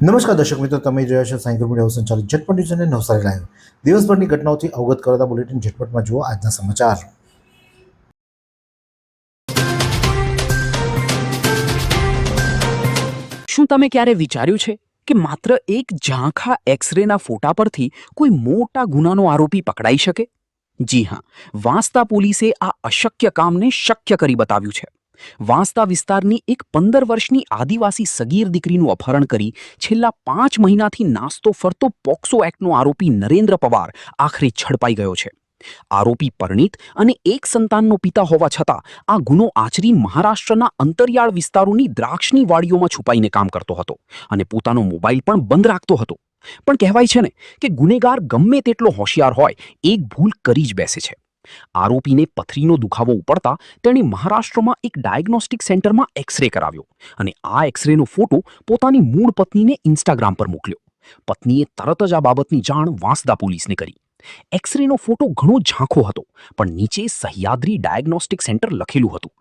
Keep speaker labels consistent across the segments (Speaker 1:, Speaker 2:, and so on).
Speaker 1: નમસ્કાર દર્શક મિત્રો, તમે જોયા છો સાયકલ મીડિયા સંચાલિત ઝટપટ ન્યૂઝ અને નવસારી લાઈવ. દિવસભરની ઘટનાઓથી અવગત કરાતા બુલેટિન ઝટપટમાં જુઓ આજના સમાચાર.
Speaker 2: શું તમે ક્યારે વિચાર્યું છે કે માત્ર એક ઝાંખા એક્સરેના ફોટા પરથી કોઈ મોટા ગુનાનો આરોપી પકડાઈ શકે? જી હા, વાંસદા પોલીસે આ અશક્ય કામને શક્ય કરી બતાવ્યું છે. વાંસદા વિસ્તારની એક 15 વર્ષની આદિવાસી સગીર દીકરીનું અપહરણ કરી છેલ્લા 5 મહિનાથી નાસ્તો ફરતો પોક્સો એક્ટનો આરોપી નરેન્દ્ર પવાર આખરે ઝડપાઈ ગયો છે. આરોપી પરણિત અને એક સંતાનનો પિતા હોવા છતાં આ ગુનો આચરી મહારાષ્ટ્રના અંતરિયાળ વિસ્તારોની દ્રાક્ષની વાડીઓમાં છુપાઈને કામ કરતો હતો અને પોતાનો મોબાઈલ પણ બંધ રાખતો હતો. પણ કહેવાય છે ને કે ગુનેગાર ગમે તેટલો હોશિયાર હોય, એક ભૂલ કરી જ બેસે છે. આરોપીને પથરીનો દુખાવો ઉપડતા તેણે મહારાષ્ટ્રમાં એક ડાયગ્નોસ્ટિક સેન્ટરમાં એક્સરે કરાવ્યો અને આ એક્સરેનો ફોટો પોતાની મૂળ પત્નીને ઇન્સ્ટાગ્રામ પર મોકલ્યો. પત્નીએ તરત જ આ બાબતની જાણ વાંસદા પોલીસને કરી. એક્સરેનો ફોટો ઘણો ઝાંખો હતો, પણ નીચે સહ્યાદ્રી ડાયગ્નોસ્ટિક સેન્ટર લખેલું હતું.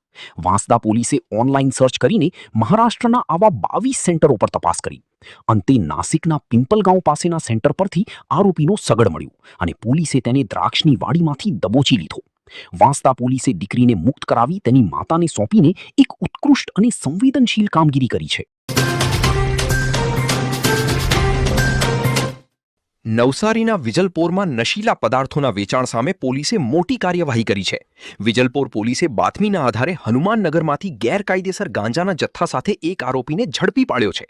Speaker 2: વાંસદા પોલીસે ઓનલાઈન સર્ચ કરીને મહારાષ્ટ્રના આવા 22 સેન્ટરો પર તપાસ કરી. અંતે નાસિકના પિંપલગાંવ પાસેના સેન્ટર પરથી આરોપીનો સગડ મળ્યો અને પોલીસે તેને દ્રાક્ષની વાડીમાંથી દબોચી લીધો. વાંસદા પોલીસે દીકરીને મુક્ત કરાવી તેની માતાને સોંપીને એક ઉત્કૃષ્ટ અને સંવેદનશીલ કામગીરી કરી છે.
Speaker 3: નવસારીના વિજલપોરમાં નશીલા પદાર્થોના વેચાણ સામે પોલીસે મોટી કાર્યવાહી કરી છે. વિજલપોર પોલીસે બાતમીના આધારે હનુમાનનગરમાંથી ગેરકાયદેસર ગાંજાના જથ્થા સાથે એક આરોપીને ઝડપી પાડ્યો છે.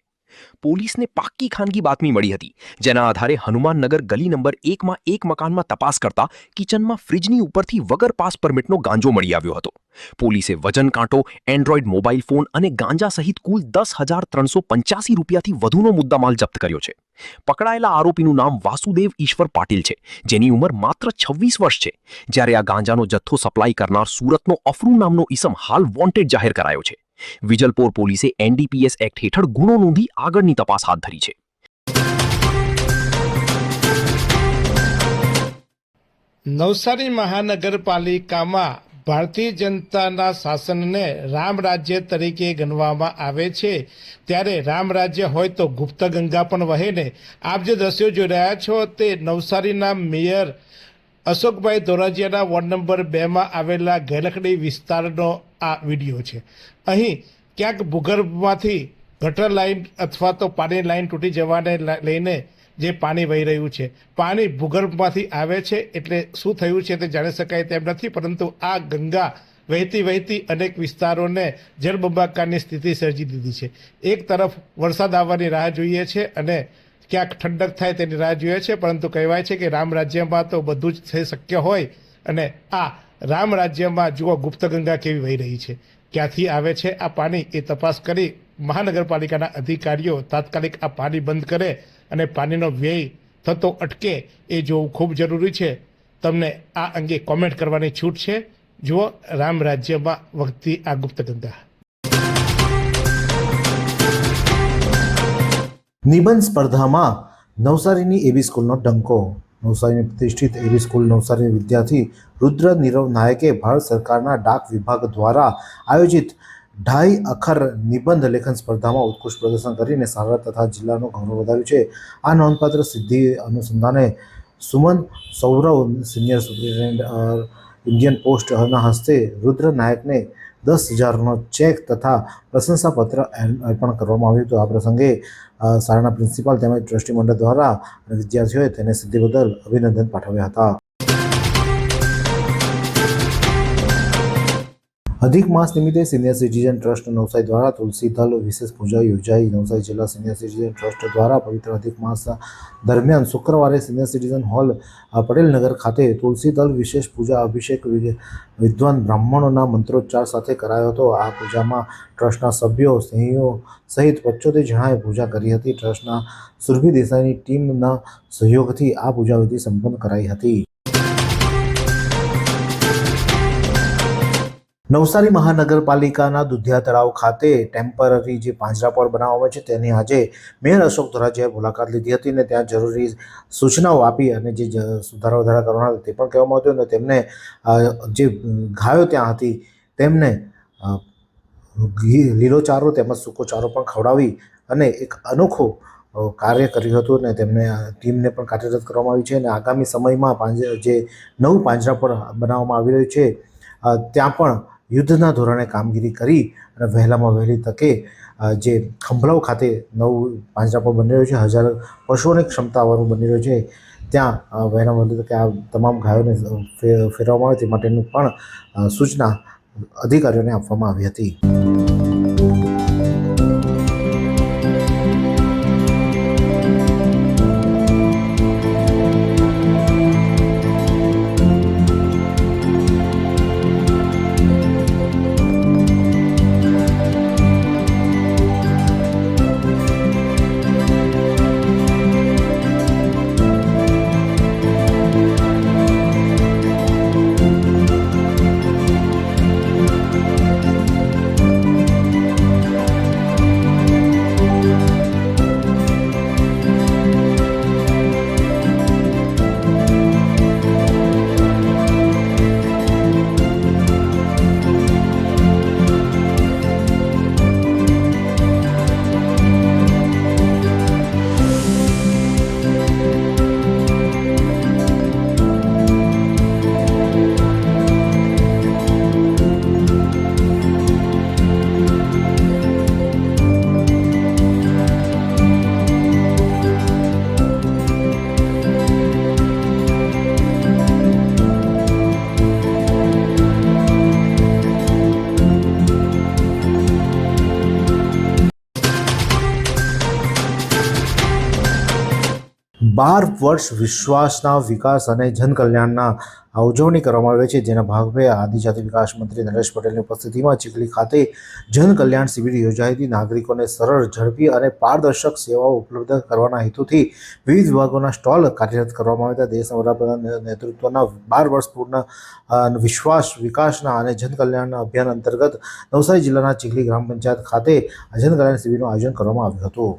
Speaker 3: પોલીસને પાક્કી ખાનગી બાતમી મળી હતી, જેના આધારે હનુમાનનગર ગલી નંબર 1માં એક મકાનમાં તપાસ કરતા કિચનમાં ફ્રીજની ઉપરથી વગર પાસ પરમિટનો ગાંજો મળી આવ્યો હતો. પોલીસે વજન કાંટો, એન્ડ્રોઈડ મોબાઈલ ફોન અને ગાંજા સહિત કુલ 10,385 રૂપિયાથી વધુનો મુદ્દામાલ જપ્ત કર્યો છે. પકડાયેલા આરોપીનું નામ વાસુદેવ ઈશ્વર પાટીલ છે, જેની ઉંમર માત્ર 26 વર્ષ છે. જ્યારે આ ગાંજાનો જથ્થો સપ્લાય કરનાર સુરતનો અફરૂ નામનો ઈસમ હાલ વોન્ટેડ જાહેર કરાયો છે. વિજલપોર પોલીસે NDPS એક્ટ હેઠળ ગુનો નોંધી આગળની તપાસ હાથ ધરી છે.
Speaker 4: નવસારી મહાનગરપાલિકામાં ભારતીય જનતાના શાસનને રામ રાજ્ય તરીકે ગણવામાં આવે છે, ત્યારે રામ રાજ્ય હોય તો ગુપ્ત ગંગા પણ વહે ને. આપ જે દ્રશ્યો જોઈ રહ્યા છો તે નવસારીના મેયર અશોકભાઈ ધોરાજીયાના વોર્ડ નંબર 2માં આવેલા ગેલખડી વિસ્તારનો આ વિડીયો છે. અહીં ક્યાંક ભૂગર્ભમાંથી ગટર લાઇન અથવા તો પાણી લાઇન તૂટી જવાને લઈને જે પાણી વહી રહ્યું છે, પાણી ભૂગર્ભમાંથી આવે છે, એટલે શું થયું છે તે જાણી શકાય તેમ નથી. પરંતુ આ ગંગા વહેતી વહેતી અનેક વિસ્તારોને જળબંબાકારની સ્થિતિ સર્જી દીધી છે. એક તરફ વરસાદ આવવાની રાહ જોઈએ છે અને ક્યાંક ઠંડક થાય તેની રાહ જોઈએ છે, પરંતુ કહેવાય છે કે રામ રાજ્યમાં તો બધું જ થઈ શક્ય હોય. અને આ રામ રાજ્યમાં જુઓ ગુપ્ત ગંગા કેવી વહી રહી છે, ક્યાંથી આવે છે આ પાણી એ તપાસ કરી મહાનગરપાલિકાના અધિકારીઓ તાત્કાલિક આ પાણી બંધ કરે અને પાણીનો વ્યય થતો અટકે એ જોવું ખૂબ જરૂરી છે. તમને આ અંગે કોમેન્ટ કરવાની છૂટ છે. જુઓ રામ રાજ્યમાં વગતી આ ગુપ્ત ગંગા.
Speaker 1: નિબંધ સ્પર્ધામાં નવસારીની એબી સ્કૂલનો ડંકો. નવસારીની પ્રતિષ્ઠિત એબી સ્કૂલ નવસારી વિદ્યાર્થી રુદ્ર નીરવ નાયકે ભારત સરકારના ડાક વિભાગ દ્વારા આયોજિત 2.5 અખર નિબંધ લેખન સ્પર્ધામાં ઉત્કૃષ્ટ પ્રદર્શન કરીને શાળા તથા જિલ્લાનું ગૌરવ વધાર્યું છે. આ નોંધપાત્ર સિદ્ધિ અનુસંધાને Suman Saurav senior superintendent Indian પોસ્ટના હસ્તે રુદ્ર નાયકને 10,000નો ચેક તથા પ્રશંસાપત્ર અર્પણ કરવામાં આવ્યું હતું. આ પ્રસંગે શાળાના પ્રિન્સિપાલ તેમજ ટ્રસ્ટી મંડળ દ્વારા અને વિદ્યાર્થીઓએ તેને સિદ્ધિ બદલ અભિનંદન પાઠવ્યા હતા. અધિક માસ નિમિત્તે સિનિયર સિટીઝન ટ્રસ્ટ નવસારી દ્વારા તુલસી દલ વિશેષ પૂજા યોજાઈ. નવસારી જિલ્લા સિનિયર સિટીઝન ટ્રસ્ટ દ્વારા પવિત્ર અધિક માસ દરમિયાન શુક્રવારે સિનિયર સિટીઝન હોલ પટેલનગર ખાતે તુલસી દલ વિશેષ પૂજા અભિષેક વિદ્વાન બ્રાહ્મણોના મંત્રોચ્ચાર સાથે કરાયો હતો. આ પૂજામાં ટ્રસ્ટના સભ્યો, સ્નેહીઓ સહિત 75 જણાએ પૂજા કરી હતી. ટ્રસ્ટના સુરભી દેસાઈની ટીમના સહયોગથી આ પૂજા વિધિ સંપન્ન કરાઈ હતી. નવસારી મહાનગરપાલિકાના દુધિયા તળાવ ખાતે ટેમ્પરરી જે પાંજરાપોળ બનાવવામાં છે તેની આજે મેયર અશોક ધોરાજીયાએ મુલાકાત લીધી હતી અને ત્યાં જરૂરી સૂચનાઓ આપી અને જે સુધારા વધારા કરવાના હતા તે પણ કહેવામાં આવ્યું. અને તેમને જે ગાયો ત્યાં હતી તેમને લીલો ચારો તેમજ સૂકો ચારો પણ ખવડાવી અને એક અનોખો કાર્ય કર્યું હતું અને તેમને ટીમને પણ કાર્યરત કરવામાં આવી છે અને આગામી સમયમાં જે નવું પાંજરાપોળ બનાવવામાં આવી રહ્યું છે ત્યાં પણ યુદ્ધના ધોરણે કામગીરી કરી અને વહેલામાં વહેલી તકે જે ખંભલાવ ખાતે નવું પાંજરાપોળ બની રહ્યું છે, 1000 પશુઓની ક્ષમતાવાળું બની રહ્યું છે, ત્યાં વહેલામાં વહેલી તકે આ તમામ ગાયોને ફેરવવામાં આવે તે માટેની પણ સૂચના અધિકારીઓને આપવામાં આવી હતી. બાર વર્ષ વિશ્વાસના વિકાસ અને જનકલ્યાણના ઉજવણી કરવામાં આવે છે, જેના ભાગરૂપે આદિજાતિ વિકાસ મંત્રી નરેશ પટેલની ઉપસ્થિતિમાં ચીખલી ખાતે જનકલ્યાણ શિબિર યોજાઈ હતી. નાગરિકોને સરળ, ઝડપી અને પારદર્શક સેવાઓ ઉપલબ્ધ કરવાના હેતુથી વિવિધ વિભાગોના સ્ટોલ કાર્યરત કરવામાં આવ્યા હતા. દેશના વડાપ્રધાન નેતૃત્વના 12 વર્ષ પૂર્ણ વિશ્વાસ વિકાસના અને જનકલ્યાણના અભિયાન અંતર્ગત નવસારી જિલ્લાના ચીખલી ગ્રામ પંચાયત ખાતે જનકલ્યાણ શિબિરનું આયોજન કરવામાં આવ્યું હતું.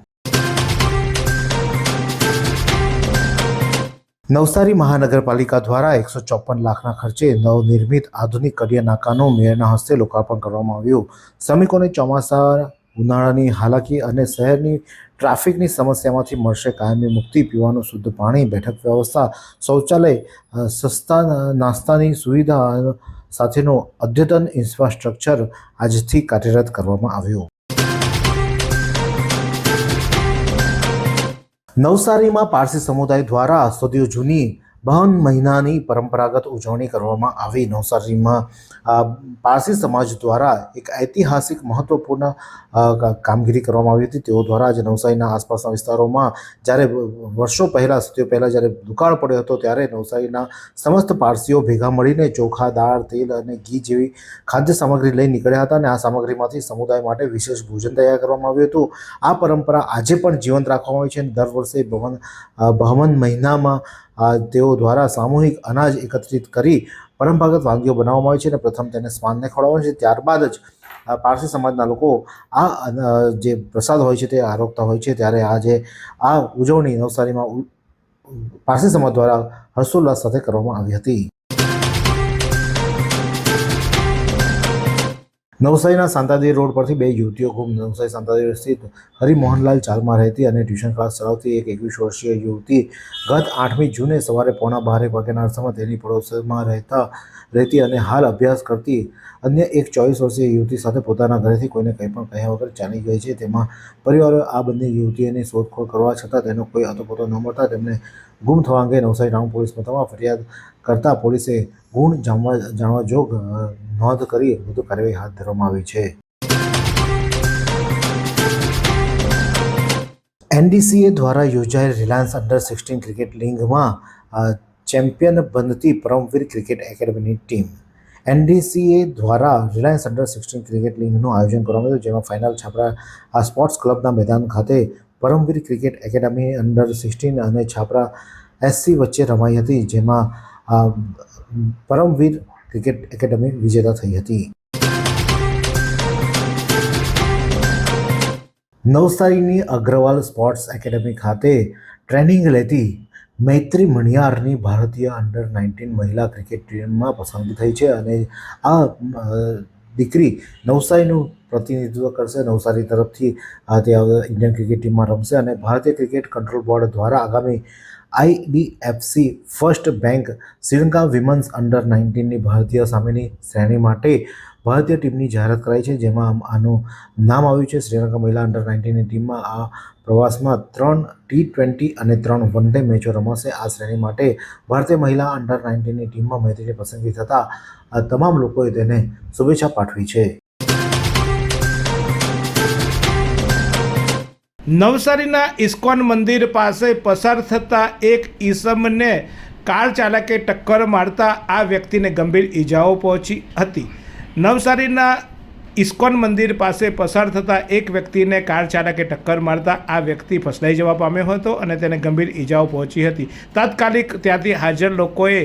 Speaker 1: નવસારી મહાનગરપાલિકા દ્વારા 154 લાખના ખર્ચે નવનિર્મિત આધુનિક કડિયા નાકાનું મેયરના હસ્તે લોકાર્પણ કરવામાં આવ્યું. શ્રમિકોને ચોમાસા ઉનાળાની હાલાકી અને શહેરની ટ્રાફિકની સમસ્યામાંથી મળશે કાયમી મુક્તિ. પીવાનું શુદ્ધ પાણી, બેઠક વ્યવસ્થા, શૌચાલય, સસ્તા નાસ્તાની સુવિધા સાથેનું અદ્યતન ઇન્ફ્રાસ્ટ્રક્ચર આજથી કાર્યરત કરવામાં આવ્યું. નવસારીમાં પારસી સમુદાય દ્વારા સદીઓ જૂની બહન મહિનાની પરંપરાગત ઉજવણી કરવામાં આવી. નવસારીમાં પારસી સમાજ દ્વારા એક ઐતિહાસિક મહત્વપૂર્ણ કામગીરી કરવામાં આવી હતી. તેઓ દ્વારા આજે નવસારીના આસપાસના વિસ્તારોમાં જ્યારે વર્ષો પહેલાં, સદીઓ પહેલાં જ્યારે દુકાળ પડ્યો હતો, ત્યારે નવસારીના સમસ્ત પારસીઓ ભેગા મળીને ચોખા, દાળ, તેલ અને ઘી જેવી ખાદ્ય સામગ્રી લઈ નીકળ્યા હતા અને આ સામગ્રીમાંથી સમુદાય માટે વિશેષ ભોજન તૈયાર કરવામાં આવ્યું હતું. આ પરંપરા આજે પણ જીવંત રાખવામાં આવી છે અને દર વર્ષે બહમન મહિનામાં તેઓ દ્વારા સામૂહિક અનાજ એકત્રિત કરી પરંપરાગત વાનગીઓ બનાવવામાં આવે છે અને પ્રથમ તેને શ્વાનને ખવડાવવામાં છે. ત્યારબાદ જ પારસી સમાજના લોકો આ જે પ્રસાદ હોય છે તે આરોગતા હોય છે. ત્યારે આજે આ ઉજવણી નવસારીમાં પારસી સમાજ દ્વારા હર્ષોલ્લાસ સાથે કરવામાં આવી હતી. નવસારીના સાંતાદેવી રોડ પરથી 2 યુવતીઓ ગુમ. નવસારી સાંતાદેવી સ્થિત હરિમોહનલાલ ચાલમાં રહેતી અને ટ્યુશન ક્લાસ ચલાવતી એક 21 વર્ષીય યુવતી ગત 8મી જૂને સવારે 12:15 વાગ્યાના અરસામાં તેની પડોશમાં રહેતી અને હાલ અભ્યાસ કરતી અન્ય એક 24 વર્ષીય યુવતી સાથે પોતાના ઘરેથી કોઈને કંઈ પણ કહ્યા વગર ચાલી ગઈ છે. તેમાં પરિવારોએ આ બંને યુવતીઓની શોધખોળ કરવા છતાં તેનો કોઈ અતોપતો ન મળતા તેમને ગુમ થવા અંગે નવસારી ટાઉન પોલીસ મથકમાં ફરિયાદ કરતા પોલીસે ગુણ જાણવા જોગ નોંધ કરી વધુ કાર્યવાહી હાથ ધરવામાં આવી છે. NDCA દ્વારા યોજાયેલ રિલાયન્સ અંડર-16 ક્રિકેટ લીગમાં ચેમ્પિયન બનતી પરમવીર ક્રિકેટ એકેડમીની ટીમ. NDCA દ્વારા રિલાયન્સ અંડર-16 ક્રિકેટ લીગનું આયોજન કરવામાં આવ્યું, જેમાં ફાઇનલ છાપરા સ્પોર્ટ્સ ક્લબના મેદાન ખાતે પરમવીર ક્રિકેટ એકેડમી અંડર-16 અને છાપરા SC વચ્ચે રમાઈ હતી, જેમાં પરમવીર ક્રિકેટ એકેડમી વિજેતા થઈ હતી. નવસારીની અગ્રવાલ સ્પોર્ટ્સ એકેડમી ખાતે ટ્રેનિંગ લેતી મૈત્રી મણિયારની ભારતીય અંડર-19 મહિલા ક્રિકેટ ટીમમાં પસંદગી થઈ છે અને આ દીકરી નવસારીનું પ્રતિનિધિત્વ કરશે. નવસારી તરફથી તે ઇન્ડિયન ક્રિકેટ ટીમમાં રમશે અને ભારતીય ક્રિકેટ કંટ્રોલ બોર્ડ દ્વારા આગામી IDFC first bank Sri Lanka women's under 19ની ભારતીય સામેની શ્રેણી માટે ભારતીય ટીમની જાહેરાત કરાઈ છે, જેમાં આનું નામ આવ્યું છે. શ્રીલંકા મહિલા અંડર 19ની ટીમમાં આ પ્રવાસમાં 3 T20 અને 3 વન ડે મેચો રમાશે. આ શ્રેણી માટે ભારતીય મહિલા અંડર 19ની ટીમમાં મૈત્રીની પસંદગી થતાં આ તમામ લોકોએ તેને શુભેચ્છા પાઠવી છે.
Speaker 4: નવસારીના ઇસ્કોન મંદિર પાસે પસાર થતા એક ઈસમને કાર ચાલકે ટક્કર મારતા આ વ્યક્તિને ગંભીર ઈજાઓ પહોંચી હતી. નવસારીના ઇસ્કોન મંદિર પાસે પસાર થતા એક વ્યક્તિને કાર ચાલકે ટક્કર મારતા આ વ્યક્તિ ફસલાઈ જવા પામ્યો હતો અને તેને ગંભીર ઈજાઓ પહોંચી હતી. તાત્કાલિક ત્યાંથી હાજર લોકોએ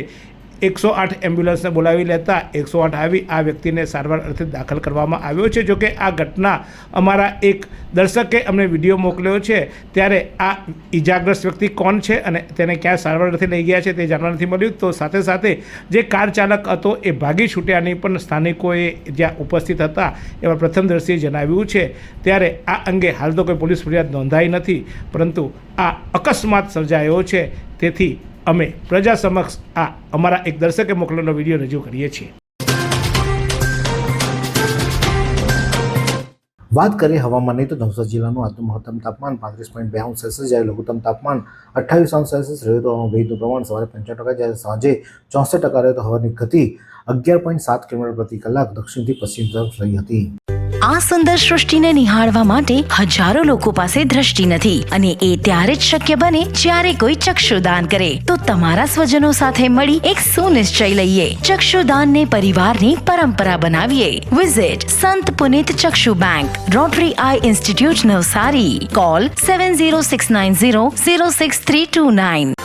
Speaker 4: 108 એમ્બ્યુલન્સને બોલાવી લેતા 108 આવી આ વ્યક્તિને સારવાર અર્થે દાખલ કરવામાં આવ્યો છે. જોકે આ ઘટના અમારા એક દર્શકે અમને વિડીયો મોકલ્યો છે, ત્યારે આ ઈજાગ્રસ્ત વ્યક્તિ કોણ છે અને તેને ક્યાં સારવાર અર્થે લઈ ગયા છે તે જાણવા નથી મળ્યું. તો સાથે સાથે જે કાર ચાલક હતો એ ભાગી છૂટ્યાની પણ સ્થાનિકોએ જ્યાં ઉપસ્થિત હતા એવા પ્રથમદર્શીએ જણાવ્યું છે. ત્યારે આ અંગે હાલ તો કોઈ પોલીસ ફરિયાદ નોંધાઈ નથી, પરંતુ આ અકસ્માત સર્જાયો છે, તેથી અમે પ્રજા સમક્ષ આ અમારા એક દર્શકે મોકલેલો વિડીયો રજૂ કરીએ છીએ.
Speaker 1: વાત કરીએ હવામાનની તો નવસારી જિલ્લાનું આજનું મહત્તમ તાપમાન 35.2 જ્યારે લઘુત્તમ તાપમાન 28°C રહ્યું. તો ભેજનું પ્રમાણ સવારે 95%, જ્યારે સાંજે 64% રહ્યું. તો હવાની ગતિ 11.7 કિલોમીટર પ્રતિ કલાક દક્ષિણથી પશ્ચિમ તરફ રહી હતી.
Speaker 5: આ સુંદર સૃષ્ટિને નિહાળવા માટે હજારો લોકો પાસે દ્રષ્ટિ નથી અને એ ત્યારે જ શક્ય બને જ્યારે કોઈ ચક્ષુદાન કરે. તો તમારા સ્વજનો સાથે મળી એક સુનિશ્ચય લઈએ, ચક્ષુદાનને પરિવારની પરંપરા બનાવીએ. Visit Sant Punit Chakshu bank, rotary eye institute Navsari. Call 7069006329.